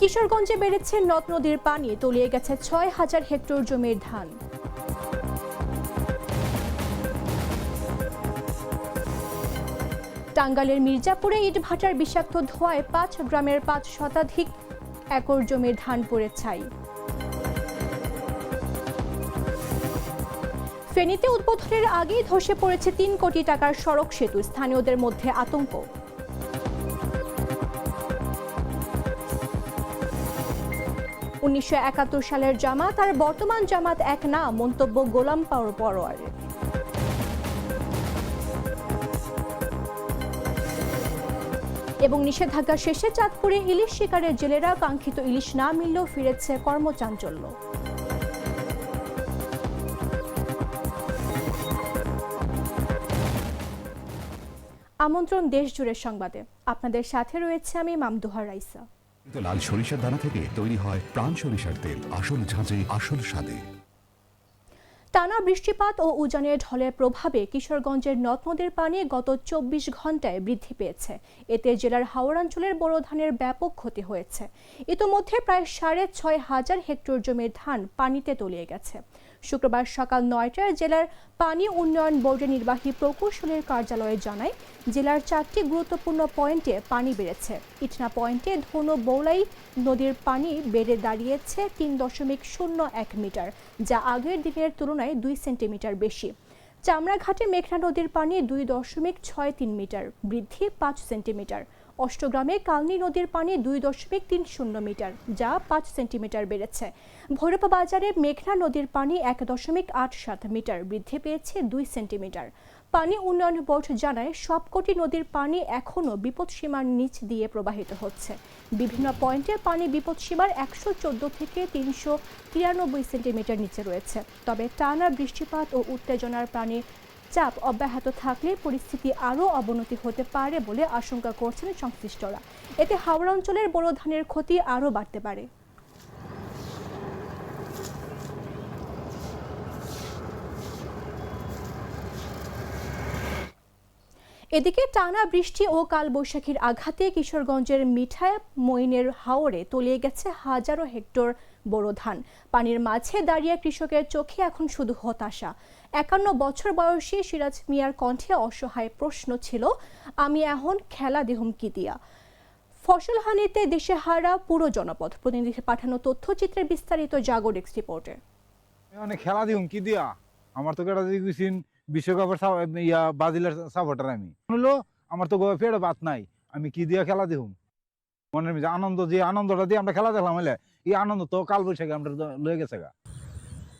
কিশোরগঞ্জে বেড়েছে নদ নদীর পানি, তলিয়ে গেছে ৬,০০০ হেক্টর জমির ধান। টাঙ্গাইলের মির্জাপুরে ইটভাটার বিষাক্ত ধোঁয়ায় ৫ গ্রামের ৫ শতাধিক একর জমির ধান পুড়ে ছাই। ফেনীতে উদ্বোধনের আগেই ধসে পড়েছে ৩ কোটি টাকার সড়ক সেতু, স্থানীয়দের মধ্যে আতঙ্ক। ১৯৭১ সালের জামাত আর বর্তমান জামাত এক না, মন্তব্য গোলাম পরোয়ারের। এবং নিষেধাজ্ঞা শেষে চাঁদপুরে ইলিশ শিকারের জেলেরা কাঙ্ক্ষিত ইলিশ না মিললেও ফিরেছে কর্মচাঞ্চল্য। আমন্ত্রণ দেশ জুড়ে সংবাদে, আপনাদের সাথে রয়েছে আমি মামদুহা রাইসা। লাল সরিষার দানা থেকে তৈরি হয় প্রাণ সরিষার তেল, আসল ঝাঁঝে আসল স্বাদে। টানা বৃষ্টিপাত ও উজানের ঢলের প্রভাবে কিশোরগঞ্জের নদ নদীর পানি গত ২৪ ঘন্টায় বৃদ্ধি পেয়েছে। এতে জেলার হাওড়াঞ্চলের বোরো ধানের ব্যাপক ক্ষতি হয়েছে। ইতোমধ্যে প্রায় ৬,৫০০ হেক্টর জমির ধান পানিতে তলিয়ে গেছে। শুক্রবার সকাল ৯টায় জেলার পানি উন্নয়ন বোর্ডের নির্বাহী প্রকৌশলীর কার্যালয়ে জানায়, জেলার ৪টি গুরুত্বপূর্ণ পয়েন্টে পানি বেড়েছে। ইটনা পয়েন্টে ধনু বৌলাই নদীর পানি বেড়ে দাঁড়িয়েছে ৩.০১ মিটার, যা আগের দিনের তুলনায় ২ সেন্টিমিটার বেশি। চামড়াঘাটে মেঘনা নদীর পানি ২.৬৩ মিটার, বৃদ্ধি ৫ সেন্টিমিটার। অষ্টগ্রামে কালনী নদীর পানি ২.৩০ মিটার, যা ৫ সেন্টিমিটার বেড়েছে। ভৈরব বাজারে মেঘনা নদীর পানি ১.৮৭ মিটার, বৃদ্ধি পেয়েছে ২ সেন্টিমিটার। পানি উন্নয়ন বোর্ড জানায়, সবকটি নদীর পানি এখনও বিপদসীমার নিচ দিয়ে প্রবাহিত হচ্ছে। বিভিন্ন পয়েন্টে পানি বিপদসীমার ১১৪ থেকে ৩৯৩ সেন্টিমিটার নিচে রয়েছে। তবে টানা বৃষ্টিপাত ও উত্তেজনার পানি চাপ অব্যাহত থাকলে পরিস্থিতি আরও অবনতি হতে পারে বলে আশঙ্কা করছেন সংশ্লিষ্টরা। এতে হাওড়া অঞ্চলের বোরো ধানের ক্ষতি আরও বাড়তে পারে। এদিকে টানা বৃষ্টি ও কালবৈশাখীর আঘাতে কিশোরগঞ্জের মিঠায় মইনের হাওরে তলিয়ে গেছে হাজারো হেক্টর বোরো ধান। পানির মাঝে দাঁড়িয়ে কৃষকের চোখে এখন শুধু হতাশা। ৫১ বছর বয়সী সিরাজ মিয়ার কণ্ঠে অসহায় প্রশ্ন ছিল, আমি এখন খেলা দেহুম কি দিয়া। ফসলহানিতে দিশেহারা পুরো জনপদ। প্রতিনিধির পাঠানো তথ্যচিত্রের বিস্তারিত জাগো ডেস্ক রিপোর্টে। মানে খেলা দিহুম কি দিয়া, আমার তো কেটা দিয়ে বিশ্বকাপের ব্রাজিলের সাপোর্টার। আমি হলো আমার তো পেটে বাত নাই, আমি কি দিয়া খেলা দিহুম। মনের মধ্যে আনন্দ, যে আনন্দটা দিয়ে আমরা খেলা দেখলাম, হলে এই আনন্দ তো কাল বৈশাখে আমরা লয়ে গেছে গা।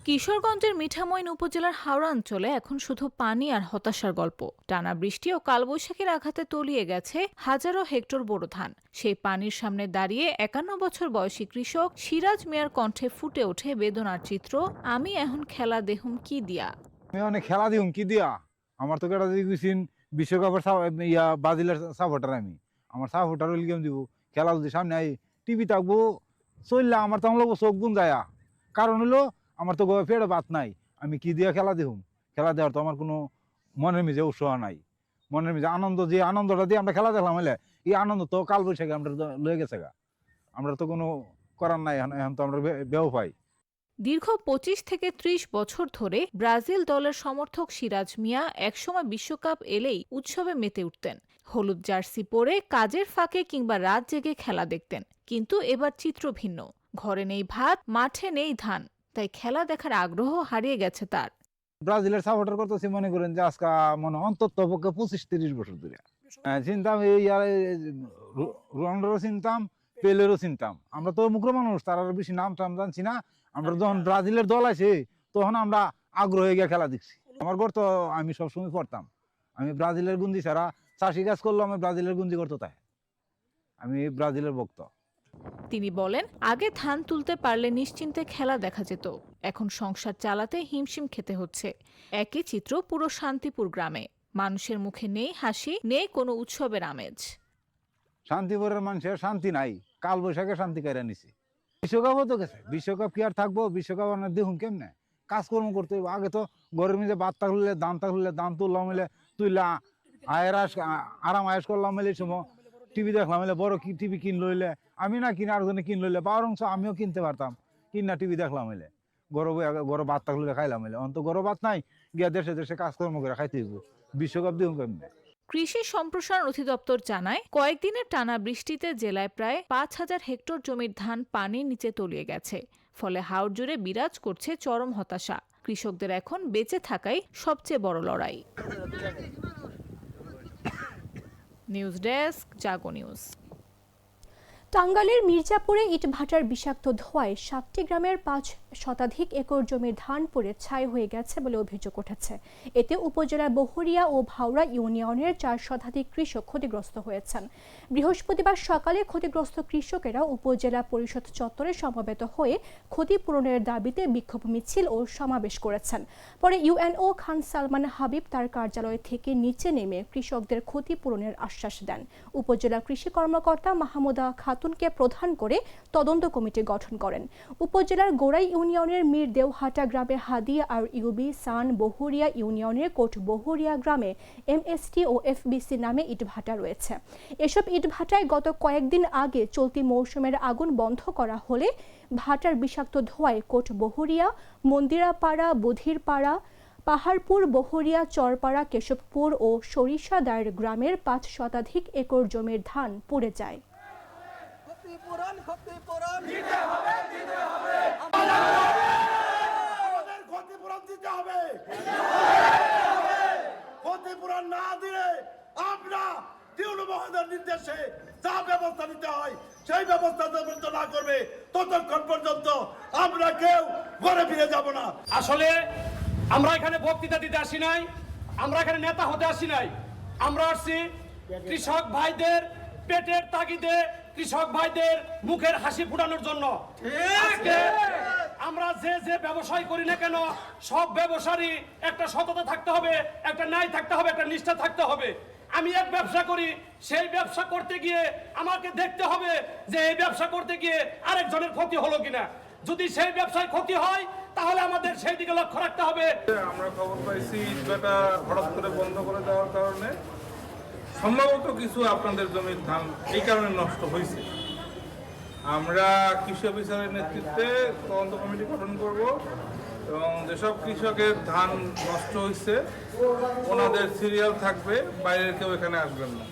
কিশোরগঞ্জের মিঠামইন উপজেলার হাওড়া অঞ্চলে এখন শুধু পানি আর হতাশার গল্প। টানা বৃষ্টি ও কালবৈশাখীর আঘাতে তলিয়ে গেছে হাজারো হেক্টর বোরো ধান। সেই পানির সামনে দাঁড়িয়ে ৫১ বছর বয়সী কৃষক সিরাজ মিয়ার কণ্ঠে ফুটে ওঠে বেদনার চিত্র, আমি এখন খেলা দেহুম কি দিয়া। আমি অনেক খেলা দিহুম কি দিয়া, আমার তো কেটা দিয়ে বিশ্বকাপের ব্রাজিলের সাপোর্টার। আমি আমার সাপোর্টার হইলে কেমন দিব, খেলা যদি সামনে আই টিভি থাকবো চললে আমার তো আমার চোখ গুন যায়। কারণ হলো আমার তো পেটে বাত নাই, আমি কি দিয়া খেলা দেহুম। খেলা দেওয়ার তো আমার কোনো মনের মিজে উৎসাহ নাই। মনের মিজে আনন্দ, যে আনন্দটা দিয়ে আমরা খেলা দেখলাম, হলে এই আনন্দ তো কাল বৈশাখে আমরা লয়ে গেছে গা। আমরা তো কোনো করার নাই, এখন তো আমরা বেও পাই। দীর্ঘ ২৫ থেকে ৩০ বছর ধরে ব্রাজিল দলের সমর্থক সিরাজ মিয়া একসময় বিশ্বকাপ এলেই উৎসবে মেতে উঠতেন। হলুদ জার্সি পরে কাজের ফাঁকে কিংবা রাত জেগে খেলা দেখতেন। কিন্তু এবার চিত্র ভিন্ন। ঘরে নেই ভাত, মাঠে নেই ধান, তাই খেলা দেখার আগ্রহ হারিয়ে গেছে তার। ব্রাজিলের সাপোর্টার করতেছি, মনে করেন যে আজকে মনে অন্তত পক্ষে ২৫-৩০ বছর ধরে চিনতাম। এই রোনাল্ডোরও চিনতাম, পেলেরও চিনতাম। আমরা তো মুখর মানুষ, তারা বেশি নাম টাম জানছি না। আমরা যখন ব্রাজিলের দল আছে তখন আমরা আগ্রহ হয়ে গিয়ে খেলা দেখছি। আমার ঘর তো আমি সবসময় পড়তাম, আমি ব্রাজিলের গুঞ্জি ছাড়া চাষি কাজ করলো, আমি ব্রাজিলের গুঞ্জি করতো, তাই আমি ব্রাজিলের ভক্ত। তিনি বলেন, আগে ধান তুলতে পারলে নিশ্চিন্তে খেলা দেখা যেত, এখন সংসার চালাতে হিমশিম খেতে হচ্ছে। একই চিত্র পুরো শান্তিপুর গ্রামে। মানুষের মুখে নেই হাসি, নেই কোনো উৎসবের আমেজ। শান্তিপুরের মানুষের শান্তি নাই, কাল বৈশাখে শান্তি কেড়ে নিছে। বিশ্বকাপও তো গেছে, বিশ্বকাপ কি আর থাকবো? বিশ্বকাপ দেখুন কেমনে কাজকর্ম করতে হইব। আগে তো ঘরের মধ্যে ভাত থাকলে দান তুললাম, হইলে তুইলা আরাম আয়েস করলাম, হইলে সময় টিভি দেখলাম হলে বড় কি টিভি কিন লইলে আমি না কিনে আরেকজনে কিন লইলে বা অংশ আমিও কিনতে পারতাম কিনা টিভি দেখলাম হলে গরম ভাত থাকলে খাইলাম হলে অন্ত গরম ভাত নাই গিয়া দেশে দেশে কাজকর্ম করে খাইতে হইব বিশ্বকাপ দিও কেমনে। কৃষি সম্প্রসারণ অধিদপ্তর জানায় কয়েকদিনের টানা বৃষ্টিতে জেলায় প্রায় 5,000 হেক্টর জমির ধান পানির নিচে তলিয়ে গেছে। ফলে হাওর জুড়ে বিরাজ করছে চরম হতাশা। কৃষকদের এখন বেঁচে থাকাই সবচেয়ে বড় লড়াই। নিউজ ডেস্ক, জাগো নিউজ। টাঙ্গাইলের মির্জাপুরে ইটভাটার বিষাক্ত ধোঁয়ায় 7টি গ্রামের 5 শতাধিক একর জমির ধান পুড়ে ছাই হয়ে গেছে বলে অভিযোগ উঠেছে। এতে উপজেলার বহরিয়া ও ভাওড়া ইউনিয়নের 4 শতাধিক কৃষক ক্ষতিগ্রস্ত হয়েছেন। বৃহস্পতিবার সকালে ক্ষতিগ্রস্ত কৃষকেরা উপজেলা পরিষদ চত্বরে সমবেত হয়ে ক্ষতিপূরণের দাবিতে বিক্ষোভ মিছিল ও সমাবেশ করেছেন। পরে ইউএনও খান সালমান হাবিব তার কার্যালয় থেকে নিচে নেমে কৃষকদের ক্ষতিপূরণের আশ্বাস দেন। উপজেলা কৃষি কর্মকর্তা মাহমুদা খাতুনকে প্রধান করে তদন্ত কমিটি গঠন করেন। উপজেলার গোড়াই ইউনিয়নের মীর দেওহাটা গ্রামে হাদিয়া আর ইউবি সান বহরিয়া ইউনিয়নের কোট বহরিয়া গ্রামে এমএসটি ও এফবিসি নামে ইটভাটা রয়েছে। এসব ইটভাটায় গত কয়েকদিন আগে চলতি মৌসুমের আগুন বন্ধ করা হলে ভাটার বিষাক্ত ধোঁয়ায় কোট বহরিয়া, মন্দিরাপাড়া, বুধিরপাড়া, পাহাড়পুর, বহরিয়া, চরপাড়া, কেশবপুর ও সরিষাদার গ্রামের 5 শতাধিক একর জমির ধান পুড়ে যায়। ক্ষতিপূরণ দিতে হবে, আমাদের ক্ষতিপূরণ দিতে হবে। ক্ষতিপূরণ না দিলে আমরা টিউনু মহোদয়ের নির্দেশে যা ব্যবস্থা নিতে হয় সেই ব্যবস্থা যতক্ষণ না করবে ততক্ষণ পর্যন্ত আমরা কেউ ঘরে ফিরে যাব না। আসলে আমরা এখানে বক্তৃতা দিতে আসি নাই, আমরা এখানে নেতা হতে আসি নাই। আমরা আসছি কৃষক ভাইদের পেটের তাগিদে, কৃষক ভাইদের মুখের হাসি ফুটানোর জন্য। আজকে আমরা যে ব্যবসায় করি না কেন সব ব্যবসারই একটা সততা থাকতে হবে, একটা ন্যায় থাকতে হবে, একটা নিষ্ঠা থাকতে হবে। আমি এক ব্যবসা করি, সেই ব্যবসা করতে গিয়ে আমাকে দেখতে হবে যে এই ব্যবসা করতে গিয়ে আরেকজনের ক্ষতি হলো কিনা। যদি সেই ব্যবসায় ক্ষতি হয় তাহলে আমাদের সেই দিকে লক্ষ্য রাখতে হবে। আমরা খবর পাইছি ইটভাটা হঠাৎ করে বন্ধ করে দেওয়ার কারণে সম্ভবত কিছু আপনাদের জমির ধান এই কারণে নষ্ট হয়েছে। আমরা কৃষি অফিসারের নেতৃত্বে তদন্ত কমিটি গঠন করব এবং যেসব কৃষকের ধান নষ্ট হয়েছে ওনাদের সিরিয়াল থাকবে, বাইরের কেউ এখানে আসবেন না।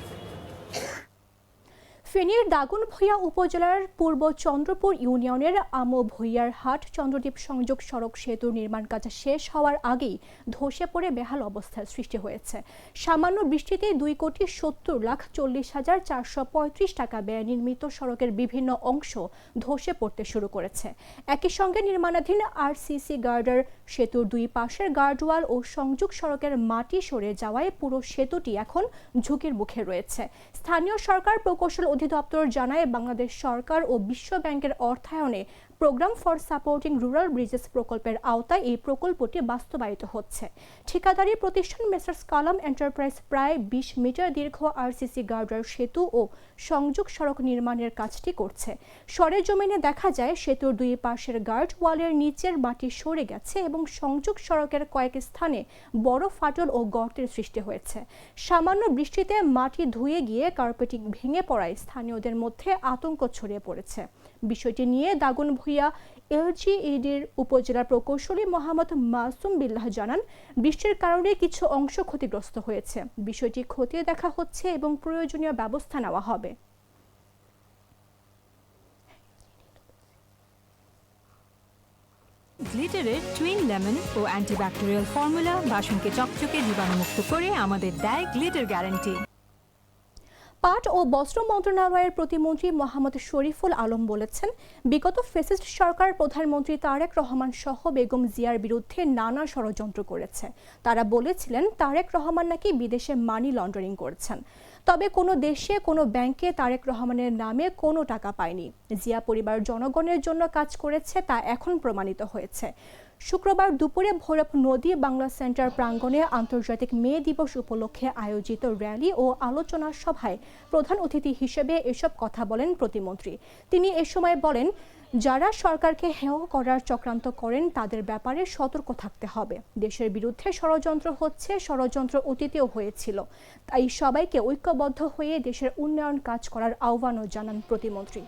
ফেনীর দাগনভূঞা উপজেলার পূর্ব চন্দ্রপুর ইউনিয়নের আমো ভূঁইয়ার হাট চন্দ্রদ্বীপ সংযোগ সড়ক সেতুর নির্মাণ কাজ শেষ হওয়ার আগেই ধসে পড়ে বেহাল অবস্থার সৃষ্টি হয়েছে। সামান্য বৃষ্টিতে 2,70,40,435 টাকা ব্যয়ে নির্মিত সড়কের বিভিন্ন অংশ ধসে পড়তে শুরু করেছে। একই সঙ্গে নির্মাণাধীন আরসিসি গার্ডার সেতুর 2 পাশের গার্ডওয়াল ও সংযোগ সড়কের মাটি সরে যাওয়ায় পুরো সেতুটি এখন ঝুঁকির মুখে রয়েছে। স্থানীয় সরকার প্রকৌশল অধিদপ্তর জানায় বাংলাদেশ সরকার ও বিশ্ব ব্যাংকের অর্থায়নে program for supporting rural bridges প্রকল্পের আওতায় এই প্রকল্পটি বাস্তবায়িত হচ্ছে। ঠিকাদারি প্রতিষ্ঠান মেসার্স কালাম এন্টারপ্রাইজ প্রায় 20 মিটার দীর্ঘ আরসিসি গার্ডার সেতু ও সংযোগ সড়ক নির্মাণের কাজটি করছে। সরেজমিনে দেখা যায় সেতুর 2 পাশের গার্ড ওয়ালের নিচের মাটি সরে গেছে এবং সংযোগ সড়কের কয়েক স্থানে বড় ফাটল ও গর্তের সৃষ্টি হয়েছে। সামান্য বৃষ্টিতে মাটি ধুয়ে গিয়ে কার্পেটিং ভেঙে পড়ায় স্থানীয়দের মধ্যে আতঙ্ক ছড়িয়ে পড়েছে। বিষয়টি নিয়ে দাগনভূঞা এলজিইডির উপজেলা প্রকৌশলী মোহাম্মদ মাসুম বিল্লাহ জানান, বৃষ্টির কারণে কিছু অংশ ক্ষতিগ্রস্ত হয়েছে। বিষয়টি খতিয়ে দেখা হচ্ছে এবং প্রয়োজনীয় ব্যবস্থা নেওয়া হবে। গ্লিটারের টুইন লেমন ও অ্যান্টিব্যাকটেরিয়াল ফর্মুলা বাসনকে চকচকে জীবাণুমুক্ত করে আমাদের দেয় গ্লিটার গ্যারান্টি। পাট ও বস্ত্র মন্ত্রণালয়ের প্রতিমন্ত্রী মোহাম্মদ শরীফুল আলম বলেছেন, বিগত ফ্যাসিস্ট সরকার প্রধানমন্ত্রী তারেক রহমান সহ বেগম জিয়ার বিরুদ্ধে নানা ষড়যন্ত্র করেছে। তারা বলেছিলেন তারেক রহমান নাকি বিদেশে মানি লন্ডারিং করেছেন। তবে কোনো দেশে কোনো ব্যাংকে তারেক রহমানের নামে কোনো টাকা পায়নি। জিয়া পরিবার জনগণের জন্য কাজ করেছে, তা এখন প্রমাণিত হয়েছে। শুক্রবার দুপুরে ভৈরব নদী বাংলা সেন্টার প্রাঙ্গণে আন্তর্জাতিক মে দিবস উপলক্ষে আয়োজিত র্যালি ও আলোচনা সভায় প্রধান অতিথি হিসেবে এসব কথা বলেন প্রতিমন্ত্রী। তিনি এ সময় বলেন, যারা সরকারকে হেয় করার চক্রান্ত করেন তাদের ব্যাপারে সতর্ক থাকতে হবে। দেশের বিরুদ্ধে ষড়যন্ত্র হচ্ছে, ষড়যন্ত্র অতীতেও হয়েছিল। তাই সবাইকে ঐক্যবদ্ধ হয়ে দেশের উন্নয়ন কাজ করার আহ্বানও জানান প্রতিমন্ত্রী।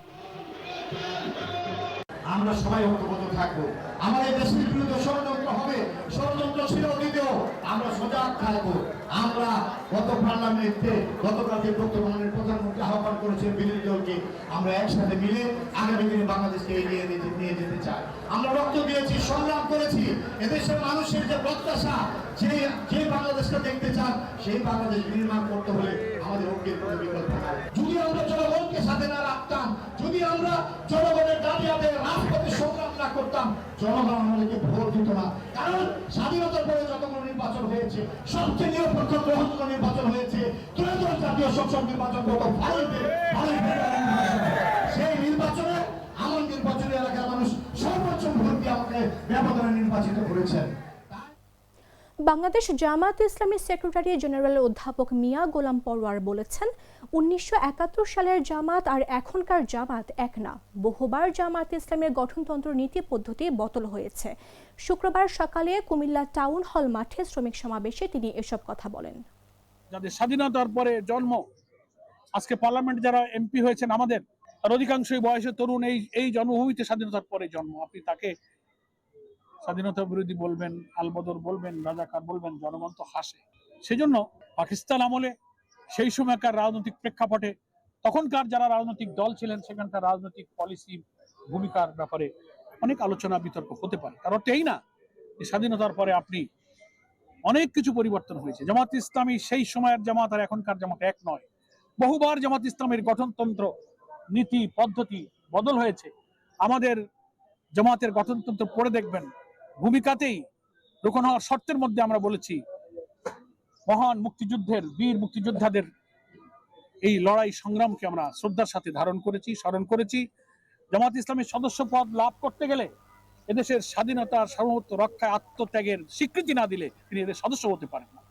আমরা সবাই ঐক্যবদ্ধ থাকবো। আমাদের দেশের বিরুদ্ধে ষড়যন্ত্র হবে, ষড়যন্ত্র ছিল অতীতেও, আমরা সজাগ থাকবো। আমরা গত পার্লামেন্টে গতকালকে বর্তমানের প্রধানমন্ত্রী আহ্বান করেছেন বিরোধী দলকে, আমরা একসাথে মিলে আগামী দিনে বাংলাদেশকে এগিয়ে নিয়ে যেতে চাই। আমরা রক্ত দিয়েছি, সংগ্রাম করেছি। এদেশের মানুষের যে প্রত্যাশা, যে বাংলাদেশকে দেখতে চান, সেই বাংলাদেশ নির্মাণ করতে হলে আমাদের ঐক্যের কোনো বিকল্প নাই। যদি আমরা জনগণকে সাথে না রাখতাম, যদি আমরা জনগণের দাবি আদায়ে রাজপথে সংগ্রাম না করতাম, জনগণ আমাদেরকে ভোট দিত না। কারণ স্বাধীনতার পরে যতগুলো নির্বাচন হয়েছে, সবচেয়ে নিরপেক্ষ গ্রহণযোগ্য নির্বাচন হয়েছে ত্রয়োদশ জাতীয় সংসদ নির্বাচন গত 5 ফেব্রুয়ারি। সেই নির্বাচনে আমার নির্বাচনী এলাকার মানুষ সর্বোচ্চ ভোট দিয়ে আমাকে ব্যবধানে নির্বাচিত করেছেন। বাংলাদেশ জামায়াত ইসলামী সেক্রেটারি জেনারেল অধ্যাপক মিয়া গোলাম পরোয়ার বলেছেন, 1971 সালের জামাত আর এখনকার জামাত এক না। বহুবার জামায়াত ইসলামের গঠনতন্ত্র নীতি পদ্ধতি বদল হয়েছে। শুক্রবার সকালে কুমিল্লা টাউন হল মাঠে শ্রমিক সমাবেশে তিনি এসব কথা বলেন। যাদের স্বাধীনতার পরে জন্ম, আজকে পার্লামেন্টে যারা এমপি হয়েছেন আমাদের, তার অধিকাংশই বয়সে তরুণ। এই জন্মভূমিতে স্বাধীনতার পরে জন্ম। আপনি তাকে স্বাধীনতা বিরোধী বলবেন, আলবদর বলবেন, রাজাকার বলবেন, জনগণ তো হাসে। সেজন্য পাকিস্তান আমলে সেই সময়কার রাজনৈতিক প্রেক্ষাপটে তখনকার যারা রাজনৈতিক দল ছিলেন, সেখানকার রাজনৈতিক পলিসি ভূমিকার ব্যাপারে অনেক আলোচনা বিতর্ক হতে পারে। কারণ এই না যে স্বাধীনতার পরে আপনি অনেক কিছু পরিবর্তন হয়েছে। জামাত ইসলামী সেই সময়ের জামাত আর এখনকার জামাত এক নয়। বহুবার জামাত ইসলামের গঠনতন্ত্র নীতি পদ্ধতি বদল হয়েছে। আমাদের জামাতের গঠনতন্ত্র পড়ে দেখবেন, ভূমিকাতেই রোকন হওয়ার শর্তের মধ্যে আমরা বলেছি মহান মুক্তিযুদ্ধের বীর মুক্তিযোদ্ধাদের এই লড়াই সংগ্রামকে আমরা শ্রদ্ধার সাথে ধারণ করেছি, স্মরণ করেছি। জামাত ইসলামের সদস্য পদ লাভ করতে গেলে এদেশের স্বাধীনতার সার্বভৌমত্ব রক্ষায় আত্মত্যাগের স্বীকৃতি না দিলে তিনি এদের সদস্য হতে পারেন না।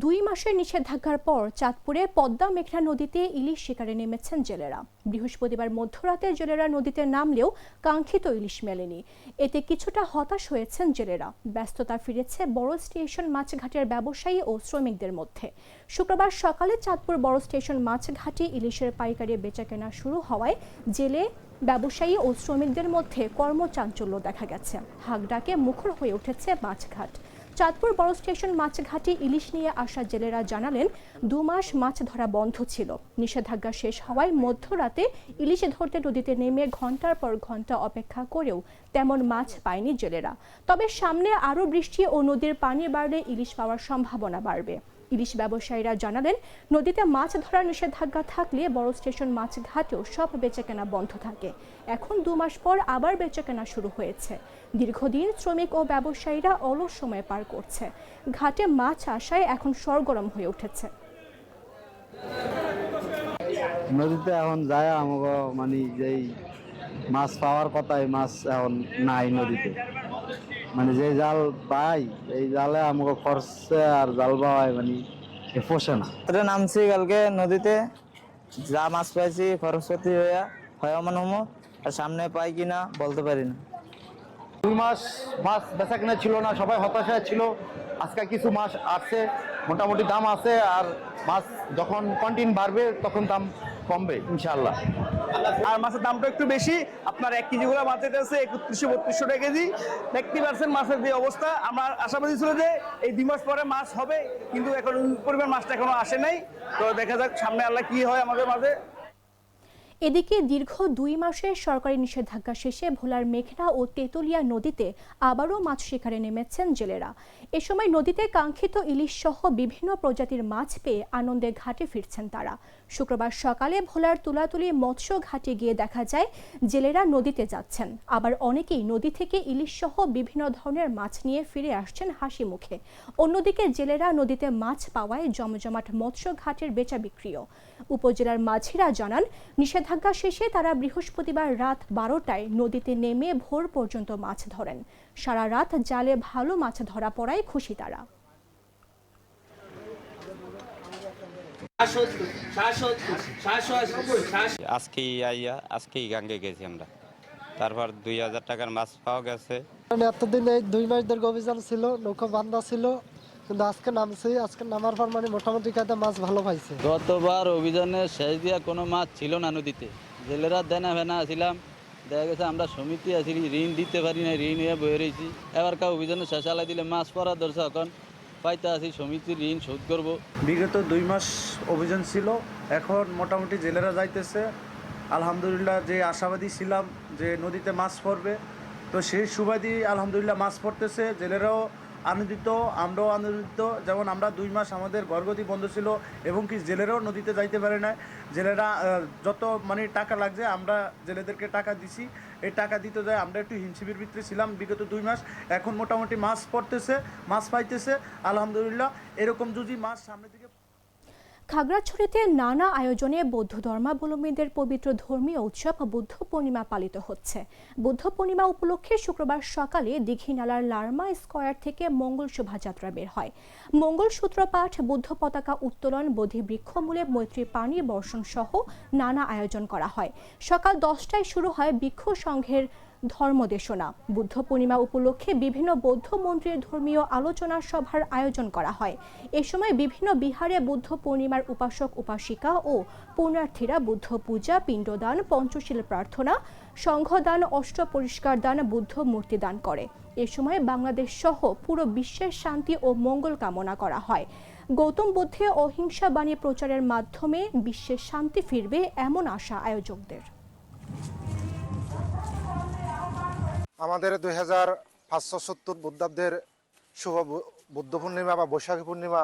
2 মাসের নিষেধাজ্ঞার পর চাঁদপুরে পদ্মা মেঘনা নদীতে ইলিশ শিকারে নেমেছেন জেলেরা। বৃহস্পতিবার মধ্যরাতে জেলেরা নদীতে নামলেও কাঙ্ক্ষিত ইলিশ মেলেনি। এতে কিছুটা হতাশ হয়েছেন জেলেরা। ব্যস্ততা ফিরেছে বড় স্টেশন মাছঘাটের ব্যবসায়ী ও শ্রমিকদের মধ্যে। শুক্রবার সকালে চাঁদপুর বড় স্টেশন মাছঘাটে ইলিশের পাইকারি বেচাকেনা শুরু হওয়ায় জেলে, ব্যবসায়ী ও শ্রমিকদের মধ্যে কর্মচাঞ্চল্য দেখা গেছে। হাঁকডাকে মুখর হয়ে উঠেছে মাছঘাট। চাঁদপুর বড় স্টেশন মাছঘাটে ইলিশ নিয়ে আসা জেলেরা জানালেন, 2 মাস মাছ ধরা বন্ধ ছিল। নিষেধাজ্ঞা শেষ হওয়ায় মধ্যরাতে ইলিশ ধরতে নদীতে নেমে ঘন্টার পর ঘন্টা অপেক্ষা করেও তেমন মাছ পায়নি জেলেরা। তবে সামনে আরও বৃষ্টি ও নদীর পানি বাড়লে ইলিশ পাওয়ার সম্ভাবনা বাড়বে। ইলিশ ব্যবসায়ীরা জানালেন, নদীতে মাছ ধরার নিষেধাজ্ঞা থাকলে বড় স্টেশন মাছঘাটেও সব বেচাকেনা বন্ধ থাকে। এখন 2 মাস পর আবার বেচাকেনা শুরু হয়েছে। দীর্ঘদিন শ্রমিক ও ব্যবসায়ীরা অলস সময় পার করছে। ঘাটে মাছ আসায় এখন সরগরম হয়ে উঠেছে। নদীতে এখন যায় আমাকে মানে যেই মাছ পাওয়ার কথাই মাছ এখন নাই নদীতে। মানে যে জাল পাই এই জালে আমাকে খরচে আর জাল পাওয়াই মানে পোষে না। নামছি কালকে নদীতে, যা মাছ পাইছি খরচপাতি হয় মনে হমো, আর সামনে পাই কিনা বলতে পারি না। 2 মাস মাছ বেচা কিনা ছিল না, সবাই হতাশায় ছিল। আজকে কিছু মাছ আসছে, মোটামুটি দাম আছে। আর মাছ যখন কন্টিনিউ বাড়বে তখন দাম কমবে ইনশাআল্লাহ। আর মাছের দামটা একটু বেশি। আপনার 1 কেজি করে মাছ আছে 3100-3200 টাকা কেজি। দেখতে পাচ্ছেন মাছের যে অবস্থা। আমরা আশাবাদী ছিল যে এই 2 মাস পরে মাছ হবে, কিন্তু এখন পরিমাণ মাছটা এখনো আসে নাই। তো দেখা যাক সামনে আল্লাহ কি হয় আমাদের মাঝে। এদিকে দীর্ঘ 2 মাসের সরকারি নিষেধাজ্ঞা শেষে ভোলার মেঘনা ও তেতুলিয়া নদীতে আবারও মাছ শিকারে নেমেছেন জেলেরা। এ সময় নদীতে কাঙ্ক্ষিত ইলিশ সহ বিভিন্ন প্রজাতির মাছ পেয়ে আনন্দে ঘাটে ফিরছেন তারা। শুক্রবার সকালে ভোলার তুলাতুলি মৎস্য ঘাটে গিয়ে দেখা যায় জেলেরা নদীতে যাচ্ছেন। আবার অনেকেই নদী থেকে ইলিশ সহ বিভিন্ন ধরনের মাছ নিয়ে ফিরে আসছেন হাসি মুখে। অন্যদিকে জেলেরা নদীতে মাছ পাওয়ায় জমজমাট মৎস্য ঘাটের বেচা বিক্রিও। উপজেলার মাঝিরা জানান, নিষেধাজ্ঞা নিষেধাজ্ঞা শেষে তারা বৃহস্পতিবার রাত 12টায় নদীতে নেমে ভোর পর্যন্ত মাছ ধরেন। সারা রাত জালে ভালো মাছ ধরা পড়ায় খুশি তারা। আজকেই গাঙ্গে গেছি আমরা, তারপর 2000 টাকার মাছ পাওয়া গেছে। এতদিন এই 2 মাস ধরে অভিযান ছিল, নৌকা বান্ধা ছিল, কিন্তু আজকে নামছি। আজকে নামার পর মানে মোটামুটি কায়দা মাছ ভালো পাইছে। গতবার অভিযানে শেষ দিয়া কোনো মাছ ছিল না নদীতে, জেলেরা দেনা ফেনা ছিলাম, দেখা গেছে আমরা সমিতি আছি, ঋণ দিতে পারি না, ঋণ হয়ে বয়ে রয়েছি। এবারকার অভিযানে শেষ আলাই দিলে মাছ পড়া ধরছে, এখন পাইতে আছি সমিতির ঋণ শোধ করব। বিগত 2 মাস অভিযান ছিল, এখন মোটামুটি জেলেরা যাইতেছে। আলহামদুলিল্লাহ, যে আশাবাদী ছিলাম যে নদীতে মাছ পড়বে, তো সেই সুবাদী আলহামদুলিল্লাহ মাছ পড়তেছে। জেলেরাও আনন্দিত, আমরাও আনন্দিত। যেমন আমরা 2 মাস আমাদের ঘরগতি বন্ধ ছিল এবং কি জেলেরাও নদীতে যাইতে পারে না। জেলেরা যত মানে টাকা লাগছে আমরা জেলেদেরকে টাকা দিছি, এই টাকা দিতে যায় আমরা একটু হিমশিমের ভিতরে ছিলাম বিগত 2 মাস। এখন মোটামুটি মাছ পড়তেছে, মাছ পাইতেছে আলহামদুলিল্লাহ। এরকম যদি মাছ সামনে দিকে। খাগড়াছড়িতে নানা আয়োজনে বৌদ্ধ ধর্মাবলম্বীদের পবিত্র ধর্মীয় উৎসব বুদ্ধ পূর্ণিমা পালিত হচ্ছে। বুদ্ধ পূর্ণিমা উপলক্ষে শুক্রবার সকালে দীঘিনালার লারমা স্কয়ার থেকে মঙ্গল শোভাযাত্রা বের হয়। মঙ্গল সূত্রপাঠ, বুদ্ধ পতাকা উত্তোলন, বোধি বৃক্ষমূলে মৈত্রী পানি বর্ষণ সহ নানা আয়োজন করা হয়। সকাল 10টায় শুরু হয় ভিক্ষু সংঘের ধর্মদেশনা। বুদ্ধ পূর্ণিমা উপলক্ষে বিভিন্ন বৌদ্ধ মন্দিরে ধর্মীয় আলোচনা সভার আয়োজন করা হয়। এ সময় বিভিন্ন বিহারে বুদ্ধ পূর্ণিমার উপাসক উপাসিকা ও পুণ্যার্থীরা বুদ্ধ পূজা, পিণ্ডদান, পঞ্চশীল প্রার্থনা, সংঘদান, অষ্ট পরিষ্কার দান, বুদ্ধ মূর্তি দান করে। এ সময় বাংলাদেশ সহ পুরো বিশ্বের শান্তি ও মঙ্গল কামনা করা হয়। গৌতম বুদ্ধের অহিংসা বাণী প্রচারের মাধ্যমে বিশ্বের শান্তি ফিরবে এমন আশা আয়োজকদের। আমাদের 2570 বুদ্ধাব্দের শুভ বুদ্ধ পূর্ণিমা বা বৈশাখী পূর্ণিমা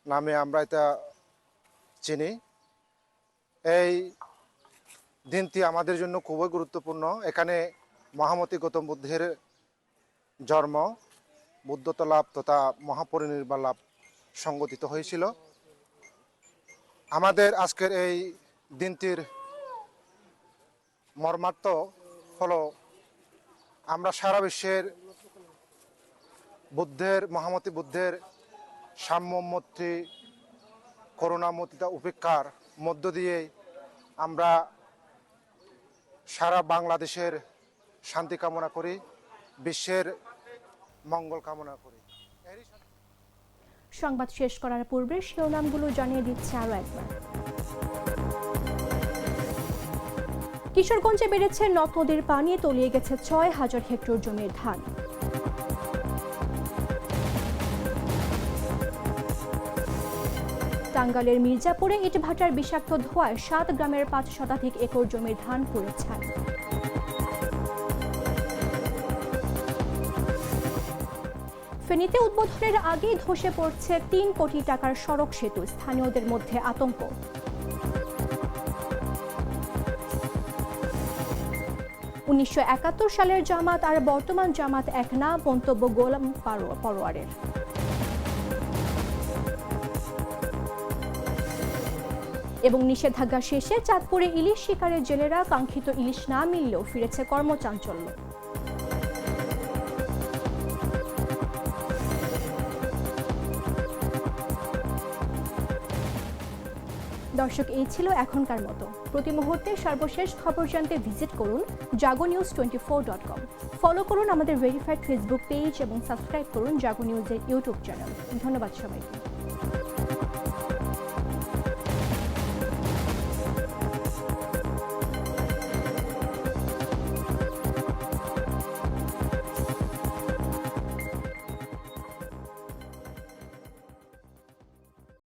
নামে আমরা এটা চিনি। এই দিনটি আমাদের জন্য খুবই গুরুত্বপূর্ণ। এখানে মহামতি গৌতম বুদ্ধের জন্ম, বুদ্ধত্ব লাভ তথা মহাপরিনির্বাণ লাভ সংগঠিত হয়েছিল। আমাদের আজকের এই দিনটির মর্মার্থ হলো আমরা সারা বিশ্বের মহামতি বুদ্ধের সাম্য, মৈত্রী, করুণা, মতিতা, উপেক্ষার মধ্য দিয়ে আমরা সারা বাংলাদেশের শান্তি কামনা করি, বিশ্বের মঙ্গল কামনা করি। সংবাদ শেষ করার পূর্বে শিরোনামগুলো জানিয়ে দিচ্ছে আরো একবার। কিশোরগঞ্জে বেড়েছে নদ নদীর পানি, তলিয়ে গেছে 6000 হেক্টর জমির ধান। টাঙ্গাইলের মির্জাপুরে ইটভাটার বিষাক্ত ধোঁয়ায় 7 গ্রামের 5 শতাধিক একর জমির ধান পুড়ে ছাই। ফেনীতে উদ্বোধনের আগেই ধসে পড়ছে 3 কোটি টাকার সড়ক সেতু, স্থানীয়দের মধ্যে আতঙ্ক। 1971 সালের জামাত আর বর্তমান জামাত এক না, মন্তব্য গোলাম পরোয়ারের। এবং নিষেধাজ্ঞা শেষে চাঁদপুরে ইলিশ শিকারের জেলেরা, কাঙ্ক্ষিত ইলিশ না মিললেও ফিরেছে কর্মচাঞ্চল্য। দর্শক, এই ছিল এখনকার মতো। প্রতি মুহূর্তে সর্বশেষ খবর জানতে ভিজিট করুন jagonews24.com। ফলো করুন আমাদের ভেরিফাইড ফেসবুক পেজ এবং সাবস্ক্রাইব করুন জাগো নিউজের ইউটিউব চ্যানেল। ধন্যবাদ সবাইকে।